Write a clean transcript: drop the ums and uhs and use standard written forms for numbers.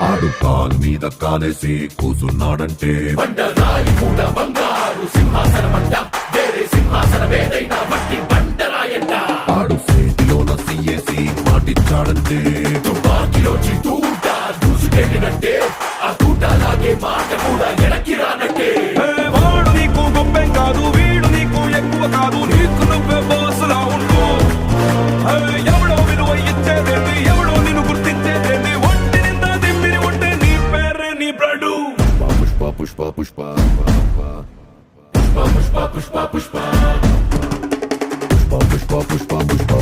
ఆడు కాలు మీద కాలేసి కూసున్నాడంటే బండరాయి మూడ బంగారు సింహాసనమంట వేరే సింహాసనమేదైనా మట్టి బండరాయంట ఆడు సేటిలోన సీఏసి మాటిచ్చాడంటే తుపాకిలోచి తూట దూసుకెళ్ళినట్టే ఆ తూటలాగే మాట కూడా వెనక్కి రానట్టే వాడు నీకు గొప్పేం కాదు, వీడు నీకు ఎక్కువ కాదు, నీకు నువ్వే బాసులా ఉంటూ ఎవడో విలువ ఇచ్చేదేంటి, ఎవడో నిన్ను గుర్తించేదేంటి, ఒంటి నిందా దిమ్మిరి ఉంటే నీ పేరే నీ బ్లడ్. పుష్ప పుష్ప పుష్ప పుష్ప పుష్ప పుష్ప పుష్ప పుష్ప పుష్ప పుష్ప పుష్ప